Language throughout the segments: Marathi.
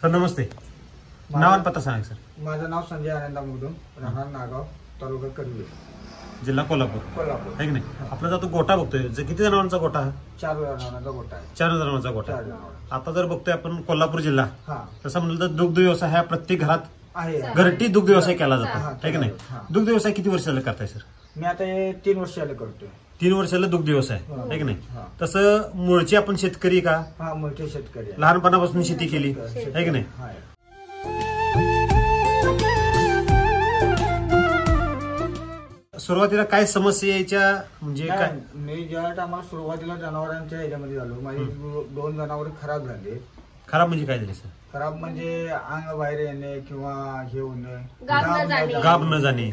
सर नमस्ते, नाव आणि पत्ता सांगा सर. माझं नाव संजय आनंद मुगदुम, राहणार नागाव, तालुका करवी, जिल्हा कोल्हापूर. आहे की नाही. आपला जातो गोटा बघतोय, किती जनावरांचा गोटा हा? 4 जनावरांचा गोटा आहे. 4 जनावरांचा गोटा. आता जर बघतोय आपण कोल्हापूर जिल्हा, तसं म्हणलं तर दुग्ध व्यवसाय हा प्रत्येक घरात आहे, घरटी दुग्ध व्यवसाय केला जातो. आहे की नाही. दुग्ध व्यवसाय किती वर्षाला करताय सर? मी आता 3 वर्षाला करतोय. 3 वर्षाला दुग्ध व्यवसाय. आहे की नाही. तसं मूळचे आपण शेतकरी का? हा, मूळचे शेतकरी, लहानपणापासून शेती केली. आहे की नाही. सुरुवातीला काय समस्या यायच्या, म्हणजे काय? मी ज्या टायमाला सुरुवातीला जनावरांच्या ह्याच्यामध्ये झालो, माझी 2 जनावर खराब झाले. खराब म्हणजे काय झाले सर? खराब म्हणजे अंग बाहेर येणे किंवा हे होणे, गाब न जाणे,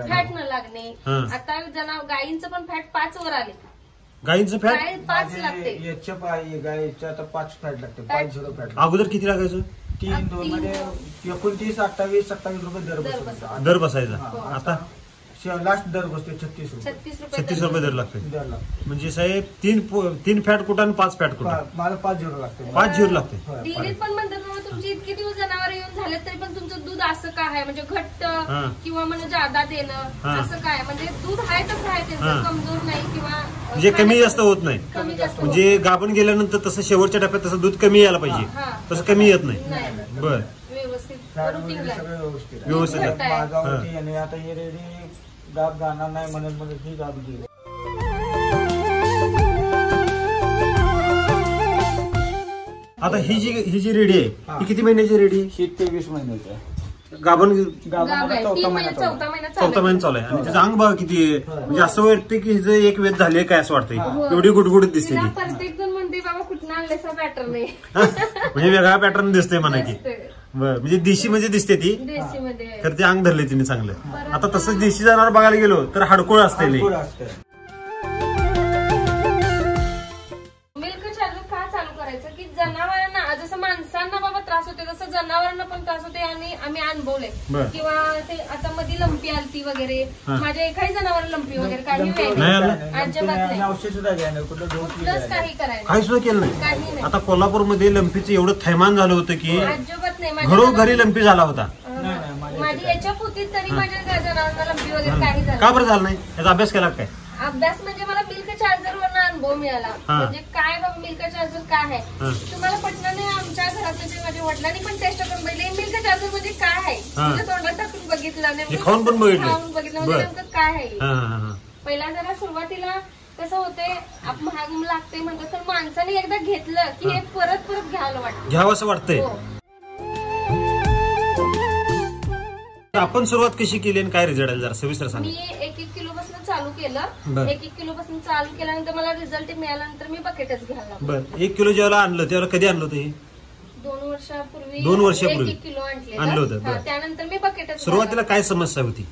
फॅट न लागणे. आता गायींचं पण फॅट 5 वर आले. गायींचं फॅट 5 लागते. याच्या गायीच्या आता 5 फॅट लागते. 5 फॅट. अगोदर किती लागायचं? 3-2 मध्ये 29, 28 रुपये दर बसायचा. आता लास्ट दर बसते 36 रुपये दर लागते. म्हणजे साहेब 3 फॅट कुठं आणि 5 फॅट कुठं? मला 5 झिरो लागते. 5 झिरो लागते. डेअरीत पण म्हणतात तुमची इतके दिवस जनावर येऊन झाले तरी पण तुमचं दूध असं काय आहे, म्हणजे घट्ट किंवा म्हणजे जादा देणं असं काय, म्हणजे दूध आहे तसं आहे, त्यांचं कमजोर नाही किंवा म्हणजे कमी जास्त होत नाही. म्हणजे गाभण गेल्यानंतर तसं शेवटच्या टप्प्यात तसं दूध कमी यायला पाहिजे, तसं कमी येत नाही. बर, व्यवस्थित आता हे रेडी गाब जाणार नाही म्हणून ही गाब गेली. आता ही जी रेडी आहे, ही किती महिन्याची रेडी आहे? ही 23 महिन्याची आहे. गाभण 4था महिना चालू आहे. आणि त्याचं अंग बघा किती आहे. म्हणजे असं वाटतं की हिचं एक वेद झाली काय असं वाटतंय. एवढी गुटगुटीत दिसते ती. प्रत्येक जण म्हणते बाबा कुठं आणल्याचा पॅटर्न आहे, म्हणजे वेगळा पॅटर्न दिसतोय म्हणा की. बरं, म्हणजे देशी म्हणजे दिसते ती, तर ते अंग धरले तिने चांगलं. आता तसंच देशी जनावर बघायला गेलो तर हाडकोळ असते. मिल्क चार्जर का चालू करायचं की जनावरांना जसं माणसांना बाबा त्रास होते तसं जनावरांना पण त्रास होते. आणि आम्ही अनुभवले किंवा ते आता मध्ये लंपी आलती वगैरे, माझ्या एकाही जनावर लंपी वगैरे काही अजिबात नाही. औषध सुद्धा घ्यायला कुठलंच काही करायला काही सुद्धा केलं नाही. आता कोल्हापूरमध्ये लंपीचं एवढं थैमान झालं होतं की अजिबात नाही. घरोघरी लंपी झाला होता. माझी याच्या पोतीत तरी माझ्या जनावरांना लंपी वगैरे काही झालं. का बरं झालं नाही? याचा अभ्यास केला काय? अभ्यास म्हणजे मला मिल्क चार्जर वरनं अनुभव मिळाला. म्हणजे काय बाबा मिल्क चार्जर काय आहे तुम्हाला पटलं नाही. आमच्या घरात म्हणजे माझ्या वडिलांनी पण टेस्ट करून बघितले मिल्क चार्जर म्हणजे काय आहे, तुझ्या तोंडात टाकून बघितलं, खाऊन पण बघितलं म्हणजे नेमकं काय आहे. पहिला जरा सुरुवातीला कसं होते, महाग लागते म्हणतात, तर माणसाने एकदा घेतलं की हे परत घ्यावं वाटतं, घ्यावं असं वाटतंय. आपण सुरुवात कशी केली आणि काय रिझल्ट आला जरा सविस्तर सांग. मी 1-1 किलो पासून चालू केलं. 1-1 किलो पासून चालू केल्यानंतर मला रिझल्ट मिळाल्यानंतर मी बकेटच घ्यायला. बरं, 1 किलो जेव्हा आणलं तेव्हा कधी आणलं होतं हे? 2 वर्षापूर्वी 1 किलो आणलं होतं. त्यानंतर मी बकेटच. सुरुवातीला काय समस्या होती?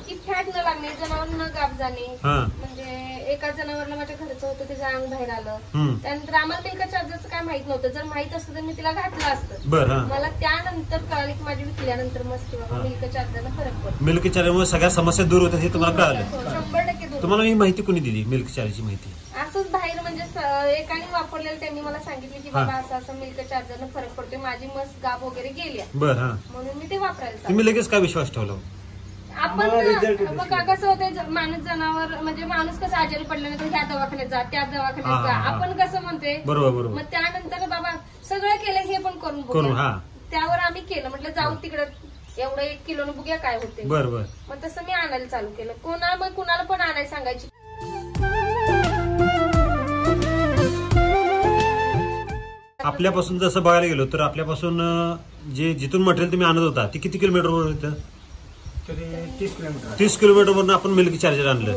की फॅट न लागणे, जनावर न गाब जाणे. म्हणजे एका जनावरला माझ्या घरचं होतं, त्याचं अंग बाहेर आलं. त्यानंतर आम्हाला मिल्क चार्जरचं काय माहित नव्हतं. जर माहित असतं तर मी तिला घातलं असतं. मला त्यानंतर कळालं की माझी विकल्यानंतर मस्त मिल्क चार्जरला फरक पडतो. मिल्क चार्जरमुळे सगळ्या समस्या दूर होतात हे तुम्हाला कळालं? 100% दूर. तुम्हाला ही माहिती कोणी दिली मिल्क चार्जरची माहिती? असंच बाहेर म्हणजे एकाने वापरलेलं त्यांनी मला सांगितलं की बाबा असं मिल्क चार्जरनं फरक पडतोय. माझी मस्त गाब वगैरे गेली म्हणून मी ते वापरायला. तुम्ही लगेच काय विश्वास ठेवला? आपण बघा कसं होतं, माणूस जनावर म्हणजे माणूस कसं आजारी पडल्यानंतर ह्या दवाखान्यात जा त्या दवाखान्यात जा आपण कसं म्हणतोय. बरोबर. मग त्यानंतर बाबा सगळं केलं हे पण करून त्यावर आम्ही केलं. म्हटलं जाऊ तिकडं एवढं 1 किलो बघूया काय होते. बरोबर. मग तसं मी आणायला चालू केलं. कुणाला पण आणायला सांगायची. आपल्यापासून जसं बघायला गेलो तर आपल्यापासून जे जिथून मटेरियल तुम्ही आणत होता ते किती किलोमीटरवर होतं? 30 किलोमीटरवरून आपण मिल्क चार्जर आणलं.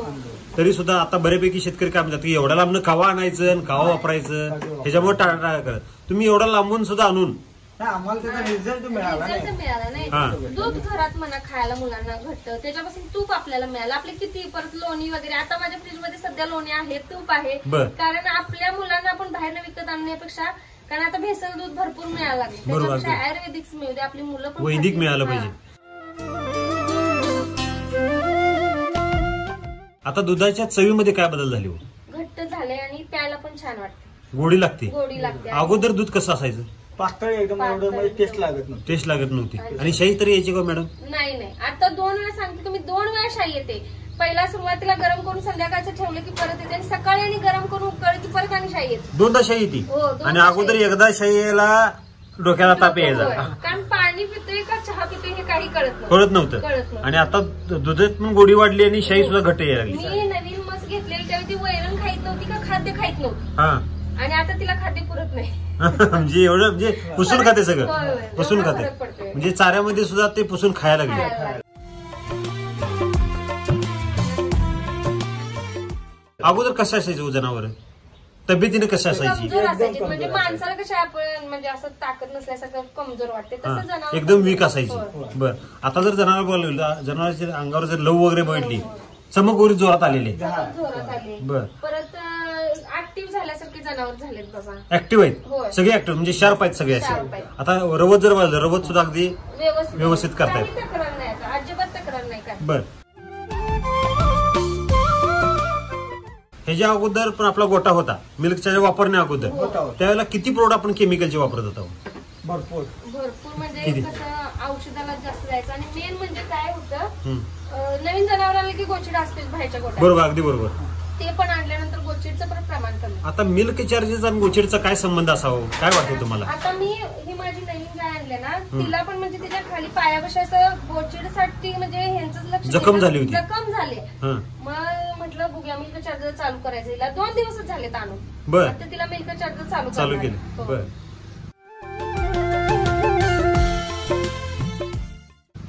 तरी सुद्धा आता बऱ्यापैकी शेतकरी काय म्हणतात की एवढ्या लांबून खावा आणायचं आणि खावा वापरायचं, ह्याच्यामुळे टाळाटाळ करत. तुम्ही एवढा लांबून सुद्धा आणून आम्हाला त्याचा रिझल्ट मिळाला नाही. दूध घरात म्हणा खायला मुलांना घट्ट, त्याच्यापासून तूप आपल्याला मिळालं. आपले किती परत लोणी वगैरे, आता माझ्या फ्रीज मध्ये सध्या लोणी आहे, तूप आहे. कारण आपल्या मुलांना आपण बाहेर विकत आणण्यापेक्षा, कारण आता भेसळ दूध भरपूर मिळायला लागले, त्याच्यापेक्षा आयुर्वेदिक मिळू दे, आपली मुलं पण वैदिक मिळालं पाहिजे. आता दुधाच्या चवीमध्ये काय बदल झाले? घट्ट झाले आणि प्यायला पण छान वाटते. गोडी लागते. गोडी लागते. अगोदर दूध कसं असायचं? पातळ एकदम एवढं टेस्ट लागत नव्हती. टेस्ट लागत नव्हती. आणि शाई तरी यायची का मॅडम? नाही आता 2 वेळा सांगते तुम्ही, 2 वेळा शाई येते. पहिला सुरुवातीला गरम करून संध्याकाळचं ठेवलं की परत येते, आणि सकाळी आणि गरम करून उकळलं की परत आणि शाई येते. 2दा शाई येते. आणि अगोदर एकदा शाई यायला डोक्याला ताप यायचा, कारण पाणी पितोय का चहा पितोय हे काही कळत नव्हतं. आणि आता दुधात पण गोडी वाढली आणि शाई सुद्धा घट्ट यायला लागली. मी नवीन म्हस घेतलेली त्यावेळी ती वैरण खाईत नव्हती का खाद्य खाईत नव्हती. हा, आणि आता तिला खाद्य पुरत नाही. म्हणजे एवढं म्हणजे पुसून खाते सगळं, पुसून खाते. म्हणजे चाऱ्यामध्ये सुद्धा ते पुसून खायला लागले. अगोदर कसं असायचं जनावर, तब्येतीने कशा असायची? म्हणजे माणसाला कशा आपण म्हणजे असं ताकद नसल्यासारखं कमजोर वाटते तसं जनावर एकदम वीक असायची. बरं, आता जर जनावर बोलवलं, जनावरांच्या अंगावर जर लव वगैरे बघितली, चमक वगैरे जोरात आलेले, बरं, परत ऍक्टिव्ह झाल्यासारखे जनावर झालेत बाबा. ऍक्टिव्ह आहेत सगळे, ऍक्टिव्ह म्हणजे शार्प आहेत सगळे असे. आता रवत जर वाजलं, रवत सुद्धा अगदी व्यवस्थित करतायत, तक्रार नाही आता, अजिबात तक्रार नाही काय. बरं, ह्याच्या अगोदर पण आपला गोटा होता मिल्कच्या वापरण्या अगोदर, त्यावेळेला किती प्रोडक्ट आपण केमिकलचे वापरत होतो? भरपूर म्हणजे कसं औषधाला जास्त जायचं. आणि मेन म्हणजे काय होतं, नवीन जनावराला की गोचिड असतेच बाहेरच्या गोट्यात. बरोबर, अगदी बरोबर. ते पण आणल्यानंतर गोचिडचं पण प्रमाण कमी. आता मिल्क चार्जेस आणि गोचिडचा काय संबंध असावं, काय वाटतं तुम्हाला? आता मी ही माझी नवीन गाय आणली ना, तिला पण म्हणजे तिच्या खाली पायापाशी असं गोचिडसाठी म्हणजे ह्यांचं लक्ष जखम झाली होती, जखम झाले. मग म्हटलं बघूया मिल्क चार्जर चालू करायचं. हिला 2 दिवसच झाले आणून. बरं, आता तिला मिल्क चार्जर चालू केलं. बरं,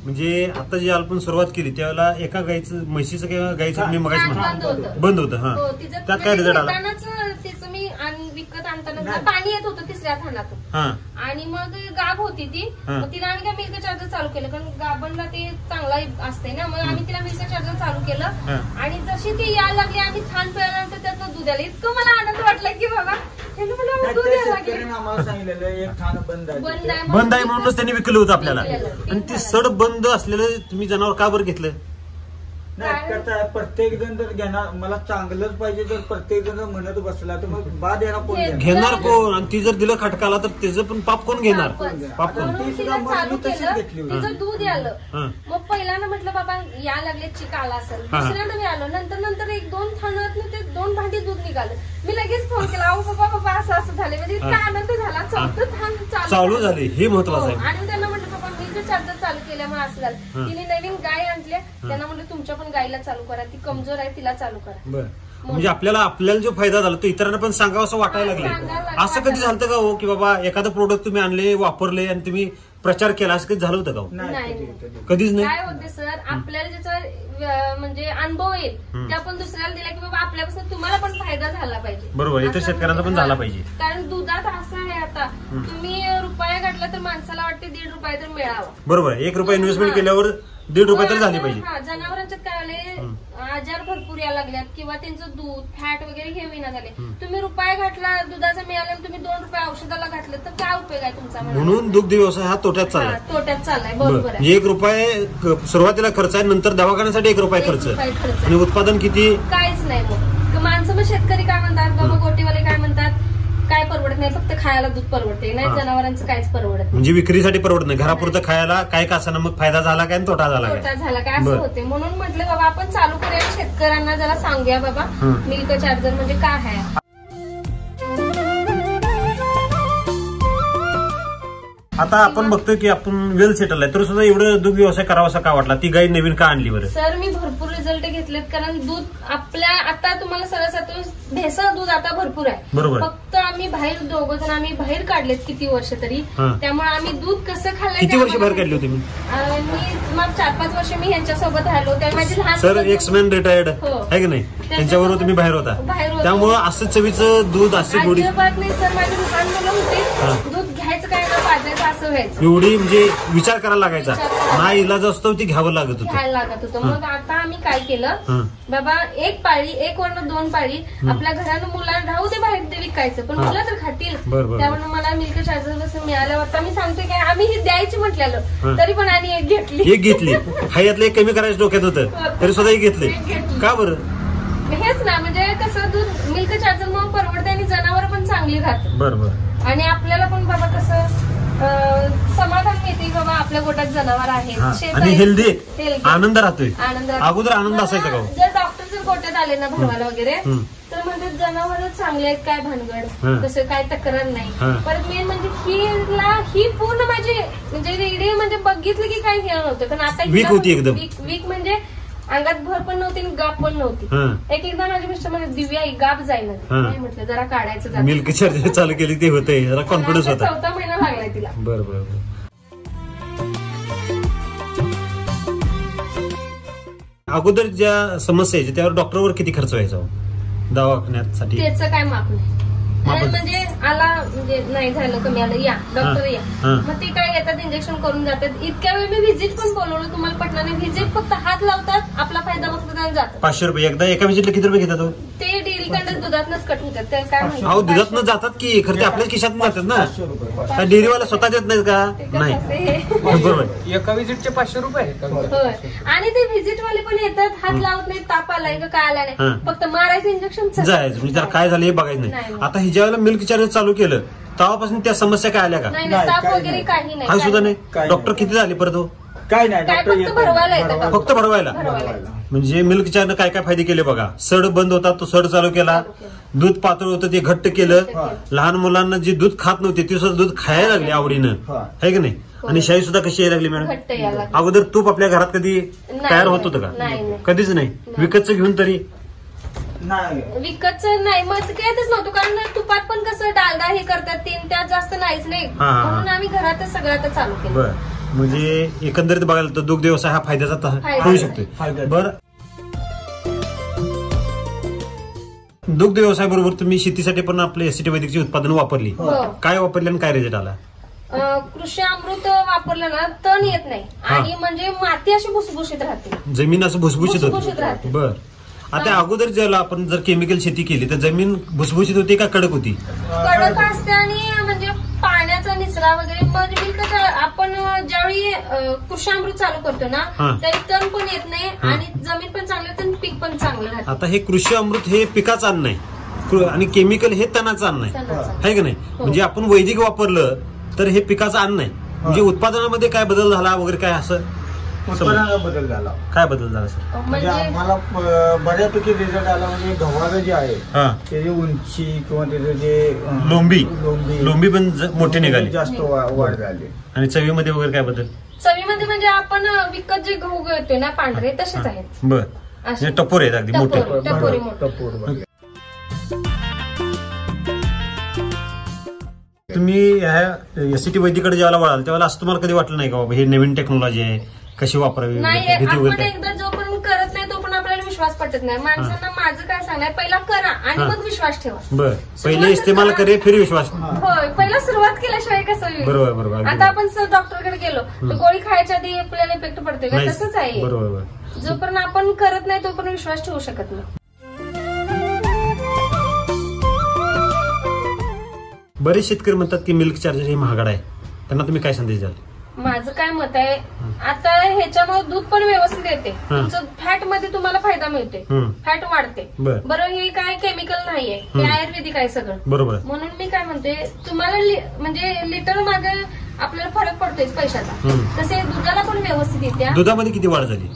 म्हणजे आता जे आपण सुरुवात केली त्यावेळेला एका गायचं म्हशीचं किंवा गायचं मी मगाशी बंद होतं. हा, त्यात काय रिझल्ट आला? तिचं मी विकत आणताना पाणी येत होतं 3ऱ्या थानातून. आणि मग गाभ होती ती, मग तिला आम्ही काय मिल्क चार्जर चालू केलं, कारण गाभांना ते चांगला असते ना. मग आम्ही तिला मिल्क चार्जर चालू केलं. आणि जशी ती यायला लागली, आम्ही थान पिळल्यानंतर त्यातनं दूध आलं. इतकं मला आनंद वाटला की बाबा दूध यायला लागलं. आम्हाला सांगितलेलं एक थान बंद आहे म्हणूनच त्यांनी विकलं होतं आपल्याला. आणि ती सड बंद असलेलं तुम्ही जनावर का बरं घेतलं? नाही, कसं प्रत्येक जण जर घेणार, मला चांगलंच पाहिजे, जर प्रत्येक जण म्हणत बसला तर मग बाद येणार कोण घेणार कोण? आणि ती जर दिलं खटकाला तर त्याचं पण पाप कोण घेणार? पाप कोण? तिचं दूध आलं. मग पहिल्यांदा म्हटलं बाबा या लागले चिक आला असेल. दुसऱ्यांदा मी आलो, नंतर 1-2 थानात ते 2 भांडी दूध निघालं. मी लगेच फोन केला, अहो बाबा असं झाले. म्हणजे इतका आनंद झाला. 4थं थान चालू झाले, हे महत्वाचं आहे. आणि त्यांना म्हटलं बाबा मिल्क चार्जर चालू केल्यामुळे असं झालं. तिने नवीन गाय आणली, त्यांना म्हटलं तुमच्या पण गायला चालू करा, ती कमजोर आहे तिला चालू करा. बरं, म्हणजे आपल्याला जो फायदा झाला तो इतरांना पण सांगावं असं वाटायला लागलं. असं कधी झालं का हो की बाबा एखादं प्रोडक्ट तुम्ही आणले, वापरले आणि तुम्ही प्रचार केला, असं कधी झालं होतं का? नाही, कधीच नाही. काय होते सर, आपल्याला ज्याचा म्हणजे अनुभव येईल ते आपण दुसऱ्याला दिला की बाबा आपल्यापासून तुम्हाला पण फायदा झाला पाहिजे. बरोबर, इतर शेतकऱ्यांना पण झाला पाहिजे. कारण दुधात असं आहे, आता तुम्ही रुपया घातला तर माणसाला वाटते 1.5 रुपये तर मिळावा. बरोबर, 1 रुपया इन्व्हेस्टमेंट केल्यावर 1.5 रुपये तर झाली पाहिजे. जनावरांच्यात काय आले, आजार भरपूर यायला लागल्यात किंवा त्यांचं दूध फॅट वगैरे हे विना झाले. तुम्ही रुपया घातला दुधाचा मिळाला, तुम्ही 2 रुपये औषधाला घातलं तर काय उपयोग आहे तुमचा? म्हणून दुग्ध व्यवसाय हा तोट्यात चाललाय. बरोबर आहे. 1 रुपये सुरुवातीला खर्च आहे, नंतर दवाखान्यासाठी 1 रुपये खर्च आणि उत्पादन किती? काहीच नाही. मग माणसं, मग शेतकरी काय म्हणतात बाबा, गोटेवाले काय म्हणतात, काय परवडत नाही, फक्त खायला दूध परवडते, नाही जनावरांचं काहीच परवडत नाही. म्हणजे विक्रीसाठी परवडत नाही, घरापुरतं खायला काय का असं मग फायदा झाला काय तोटा झाला काय असं होते. म्हणून म्हटलं बाबा आपण चालू करूया, शेतकऱ्यांना जरा सांगूया बाबा मिल्क चार्जर म्हणजे काय आहे. आता आपण बघतोय की आपण वेल सेटल आहे, तर सुद्धा एवढं दूध व्यवसाय करावा असं का वाटला? ती गाय नवीन का आणली बरं? सर मी भरपूर रिझल्ट घेतलेत, कारण दूध आपल्या आता तुम्हाला सरळ भेसळ दूध आता भरपूर आहे. बरोबर, फक्त आम्ही बाहेर 2 जण आम्ही बाहेर काढलेत किती वर्ष तरी, त्यामुळे आम्ही दूध कसं खाल्लं. किती वर्ष बाहेर काढली होती? मी मग 4-5 वर्ष मी यांच्यासोबत राहिलो, त्या माझी लहान सर एक्समॅन रिटायर्ड आहे की नाही, त्यांच्याबरोबर तुम्ही बाहेर होता, त्यामुळे असं चवीचं दूध अशी गोडी नाही. सर माझी दुकान मुलं होती, दूध घ्यायचं काय ना पाजायचं असं व्हायचं. एवढी म्हणजे विचार करायला लागायचा, ना इलाज असतो ती घ्यावं लागत होतं. मग आता आम्ही काय केलं बाबा, 1 पाळी 1 वरून 2 पाळी आपल्या घरानं मुलांना राहू दे बाहेर ते विकायचं, पण मुलं तर खातील. त्यामुळे मला मिल्क चार्जर कसं मिळालं आता मी सांगतोय काय, आम्ही ही द्यायची म्हटलेलं तरी पण आणि एक घेतली. खायातलं एक कमी करायचं डोक्यात होतं तरी सुद्धा एक घेतले. का बरं? हेच ना, म्हणजे कसं दूध मिल्क चार्जर मग परवडते आणि जनावर पण चांगली खातात. बरोबर. आणि आपल्याला पण बाबा कसं समाधान मिळते बाबा आपल्या गोट्यात जनावर आहे आणि हेल्दी आनंद राहतोय. अगोदर आनंद असायचा का? जर डॉक्टर जर गोट्यात आले ना भरवायला वगैरे तर म्हणजे जनावर चांगले आहेत, काय भानगड तसं काय तक्रार नाही. परत मेन म्हणजे ही पूर्ण माझी म्हणजे रेडी म्हणजे बघितलं की काही हे नव्हतं. कारण आता वीक होती एकदम. वीक म्हणजे अंगात भर पण नव्हती आणि गाप पण नव्हती. एकदा माझे मिस्टर म्हणजे दिव्या गाप जाईना नाही म्हटलं जरा काढायचं. मिल्क चार्जर चालू केली ते होते जरा कॉन्फिडन्स होता. 4था महिना लागलाय तिला. बरोबर. अगोदर ज्या समस्या आहे त्यावर डॉक्टरवर किती खर्च व्हायचा दवाखान्यासाठी? त्याचं काय माप नाही. म्हणजे आला म्हणजे नाही झालं कमी आलं या डॉक्टर या मग ते काय येतात इंजेक्शन करून जातात. इतक्या वेळ मी व्हिजिट पण बोलवलं तुम्हाला पटलं नाही. व्हिजिट फक्त हात लावतात आपला फायदा बघतात आणि जातात. 500 रुपये एकदा एका व्हिजिटला किती रुपये घेतात? ते डेली कंडक्ट दुधातनच कट होतात. तर काय माहिती दुधातनं जातात की खरं ते आपल्या खिशातून जातात ना. डेअरीवाला स्वतः देत नाहीत का? नाही बरोबर. एका व्हिजिटचे 500 रुपये. होय आणि ते व्हिजिट वाले पण येतात हात लावत नाही. ताप आलाय का काय आला नाही फक्त मारायचं इंजेक्शन जायचं म्हणजे जरा काय झालं हे बघायचं नाही. आता ही ज्यावेळेला मिल्क चार्जर चालू केलं तेव्हापासून त्या समस्या काय आल्या का? ताप वगैरे काही नाही. हा सुद्धा नाही. डॉक्टर किती झाले परत? काय नाही फक्त भरवायला. फक्त भरवायला. म्हणजे मिल्क चार्जर काय काय फायदे केले बघा. सड बंद होता तो सड चालू केला. दूध पातळ होतं ते घट्ट केलं. लहान मुलांना जे दूध खात नव्हते ते सुद्धा दूध खायला लागले आवडीनं आहे की नाही. आणि शाही सुद्धा कशी यायला लागली मॅडम? अगोदर तूप आपल्या घरात कधी तयार होत होतं का? कधीच नाही. विकतचं घेऊन तरी विकतचं नाही मग घेतच नव्हतं. कारण तुपात पण कसं डालडा हे करतात त्यात जास्त नाहीच नाही म्हणून आम्ही घरातच सगळं आता चालू केलं. म्हणजे एकंदरीत बघायला तर दुग्ध व्यवसाय हा फायद्याचा होऊ शकतो. बरं दुग्ध व्यवसाय बरोबर तुम्ही शेतीसाठी पण आपले एसटी वैदिकची उत्पादन वापरली. काय वापरली आणि काय रिझल्ट आला? कृषी अमृत वापरलं ना तण येत नाही आणि म्हणजे माती अशी भुसभुशीत राहते. जमीन असं भुसभुशीत होती. बर आता अगोदर ज्याला आपण जर केमिकल शेती केली तर जमीन भुसभुशीत होती का कडक होती? कडक असते आणि म्हणजे पाण्याचा निचरा वगैरे म्हणजे आपण ज्यावेळी कृषामृत चालू करतो ना त्यावेळी तण पण येत नाही आणि जमीन पण चांगली होते पीक पण चांगलं राहतं. आता हे कृषी अमृत हे पिकाचं अन्न आहे आणि केमिकल हे तणाचं अन्न आहे की नाही. म्हणजे आपण वैदिक वापरलं तर हे पिकाचं अन्न आहे. म्हणजे उत्पादनामध्ये काय बदल झाला वगैरे काय असं? उत्पादनाला बदल झाला. काय बदल झाला सर? म्हणजे आम्हाला बऱ्यापैकी रिझल्ट आला. म्हणजे गव्हाचं जे आहे त्याची उंची किंवा त्याचं जे लोंबी पण मोठी निघाली, जास्त वाढ झाली. आणि चवीमध्ये वगैरे काय बदल? चवीमध्ये म्हणजे आपण विकत जे गहू घेतोय ना पांढरे तसेच आहेत. बरं टपोर आहेत अगदी मोठे. टपोर. तुम्ही ह्या एसटी वैदिकडे ज्यावेळेला वळाल त्यावेळेला असं तुम्हाला कधी वाटलं नाही का बाबा हे नवीन टेक्नॉलॉजी आहे कशी वापरावी? नाही आपण एकदा जो पण करत नाही तो पण आपल्याला विश्वास पटत नाही. माणसांना माझं काय सांगणार पहिला करा आणि मग विश्वास ठेवा. बरं पहिले इस्तेमाल करे फिर विश्वास. होय पहिला सुरुवात केल्याशिवाय कसं? बरोबर. आता आपण डॉक्टरकडे गेलो तर गोळी खायच्या आधी आपल्याला इफेक्ट पडते का? तसंच आहे. बरोबर. जोपर्यंत आपण करत नाही तोपर्यंत विश्वास ठेवू शकत नाही. बरेच शेतकरी म्हणतात की मिल्क चार्जर हे महागड आहे. त्यांना तुम्ही काय संदेश द्याल? माझं काय मत आहे आता ह्याच्यामुळे दूध पण व्यवस्थित येते. तुमचं फॅट मध्ये तुम्हाला फायदा मिळते. फॅट वाढते. बरं हे काय केमिकल नाहीये हे आयुर्वेदिक आहे सगळं. बरोबर. म्हणून मी काय म्हणते तुम्हाला म्हणजे लिटर मागे आपल्याला फरक पडतोय पैशाचा तसे दुधाला पण व्यवस्थित येते. दुधामध्ये किती वाढ झाली?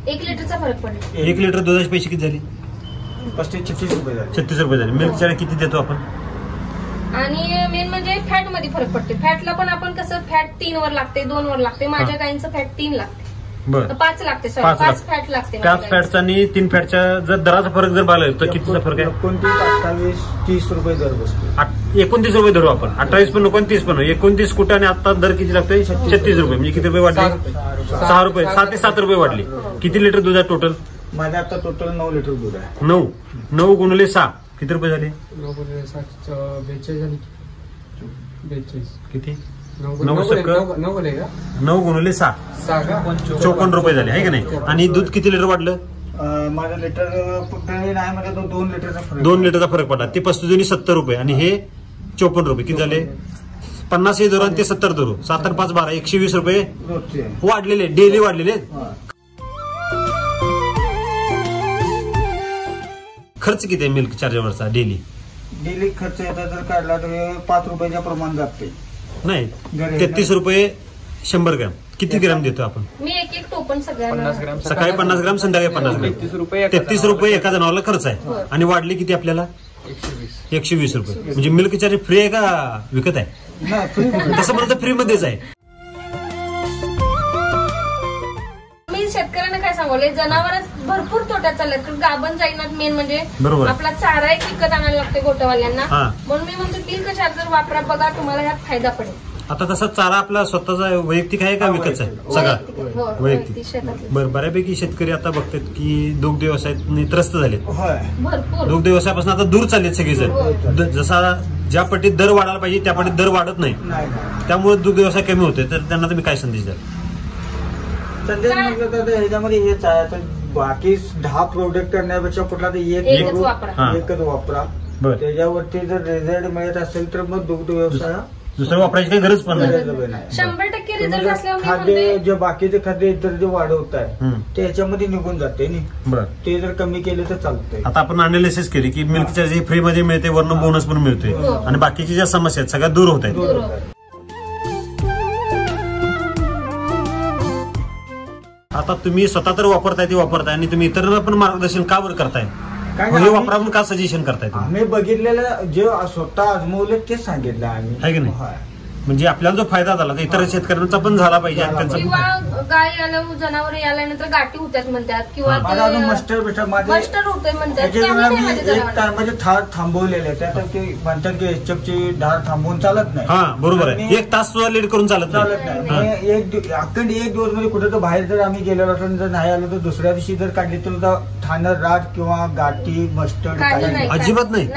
1 लिटरचा फरक पडला. 1 लिटर दुधाचे पैसे किती झाले? 36 रुपये झाले. 36 रुपये झाले. मिल्क चार्जर किती देतो आपण? आणि मेन म्हणजे फॅट मध्ये फरक पडते. फॅटला पण आपण कसं फॅट 3 वर लागते 2 वर लागते. माझ्या गायींचं फॅट 3 लागते. बरं 5 लागते. 5 फॅट लागते. 5 फॅटचा आणि 3 फॅटच्या जर दराचा फरक जर पाहिला तर कितीचा फरक आहे? 29-30 रुपये दर बसतो. 29 रुपये धरू आपण. 28 पण नको 30 पण 29 कुठे आणि आता दर किती लागतोय? 36 रुपये. म्हणजे किती रुपये वाढले? 6 रुपये. 7 ते 7 रुपये वाढले. किती लिटर दूध आहे टोटल? माझ्या आता टोटल 9 लिटर दूध आहे. 9 गुणिले 6 किती रुपये झाले? 42 किती? 9 गुणिले 6 54 रुपये झाले आहे की नाही. आणि दूध किती लिटर वाढलं? माझं लिटर नाही म्हणजे 2 लिटरचा फरक. 2 लिटरचा फरक पडला. ते 35 आणि 70 रुपये आणि हे 54 रुपये. किती झाले? 50 हे धरू आणि ते 70 धरू. 7 आणि 5 12 120 रुपये वाढलेले डेली वाढलेले. खर्च किती आहे मिल्क चार्जरवरचा डेली? डेली खर्च याचा जर काढला तर 5 रुपयाच्या प्रमाण जाते. नाही 33 रुपये 100 ग्रॅम. किती ग्रॅम देतो आपण? मी एक टोपन सगळ्यांना 50 ग्रॅम सकाळी 50 ग्रॅम, संध्याकाळी 50 ग्रॅम. 33 रुपये एका जनावराला खर्च आहे. आणि वाढले किती आपल्याला? 120 रुपये. म्हणजे मिल्क चार्ज फ्री आहे का विकत आहे? तसं म्हणतं फ्री मध्येच आहे. मी शेतकऱ्यांना काय सांगवले, जनावर भरपूर तोट्यात चालल्यात. कारण गाभण जाईनात मेन म्हणजे बरोबर. आपला चारा एक विकत आणायला लागते गोटवाल्यांना. हा. म्हणून मी म्हणतो मिल्क चार्जर वापरा, बघा तुम्हाला ह्यात फायदा पडेल. आता तसा चारा आपला स्वतःचा वैयक्तिक आहे का विकतचा आहे सगळा? हो, वैयक्तिक. शेतातले. बरं, बऱ्यापैकी शेतकरी आता बघतात की दुग्ध व्यवसायात त्रस्त झालेत. भरपूर दुग्ध व्यवसायापासून आता दूर चाललेत सगळेजण. जसा ज्या पटीत दर वाढायला पाहिजे त्या पटीत दर वाढत नाही. त्यामुळे दुग्ध व्यवसाय कमी होते. तर त्यांना तुम्ही काय संदेश द्याल? संदेश म्हटलं तर ह्याच्यामध्ये हेच आहे, तर बाकी 10 प्रोडक्ट करण्यापेक्षा कुठला तर एकच वापरा. त्याच्यावरती जर रिझल्ट मिळत असेल तर मग दुग्ध व्यवसाय दुसरं वापरायची काही गरज पण नाही. 100% रिझल्ट असल्यावर खाद्य जे बाकीचे खाद्य इतर जे वाढवत आहे ते ह्याच्यामध्ये निघून जाते. बरं, ते जर कमी केले तर चालतंय. आता आपण अनालिसिस केली की मिल्क चार्ज फ्री मध्ये मिळते, वर्ण बोनस पण मिळतोय आणि बाकीच्या ज्या समस्या आहेत सगळ्या दूर होत आहेत. आता तुम्ही स्वतः तर वापरताय ते वापरताय आणि तुम्ही इतरांना पण मार्गदर्शन का बरं करताय? हे वापरा म्हणून का सजेशन करताय? आम्ही बघितलेलं जे स्वतः आजमवले तेच सांगितलं आम्ही, आहे की नाही? म्हणजे आपल्याला जो फायदा झाला तर इतर शेतकऱ्यांचा पण झाला पाहिजे. किंवा गाय आलं, जनावर आल्यानंतर गाठी होत्यात म्हणतात किंवा मस्टर्ड होतोय म्हणतात. म्हणजे धार थांबवलेले त्यात ते म्हणतात की एचएफची धार थांबवून चालत नाही. हा बरोबर आहे. 1 तास सुद्धा लेट करून चालत नाही. एक दिवस मध्ये कुठे तर बाहेर जर आम्ही गेलो असेल, जर नाही आलो तर दुसऱ्या दिवशी जर काढली तर ठाणं राट किंवा गाठी मस्टर्ड अजिबात नाही.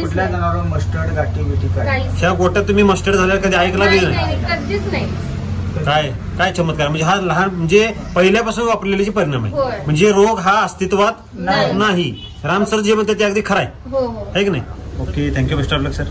कुठल्या जनावर मस्टर्ड गाठी बिठी काय ह्या गोट्यात तुम्ही मस्टर्ड झाल्या ऐकला नाही, कधीच नाही. काय चमत्कार. म्हणजे हा लहान म्हणजे पहिल्यापासून वापरलेले परिणाम आहे. म्हणजे रोग हा अस्तित्वात नाही. राम सर जे म्हणतात ते अगदी खरं आहे की नाही? Okay, thank you best of luck sir.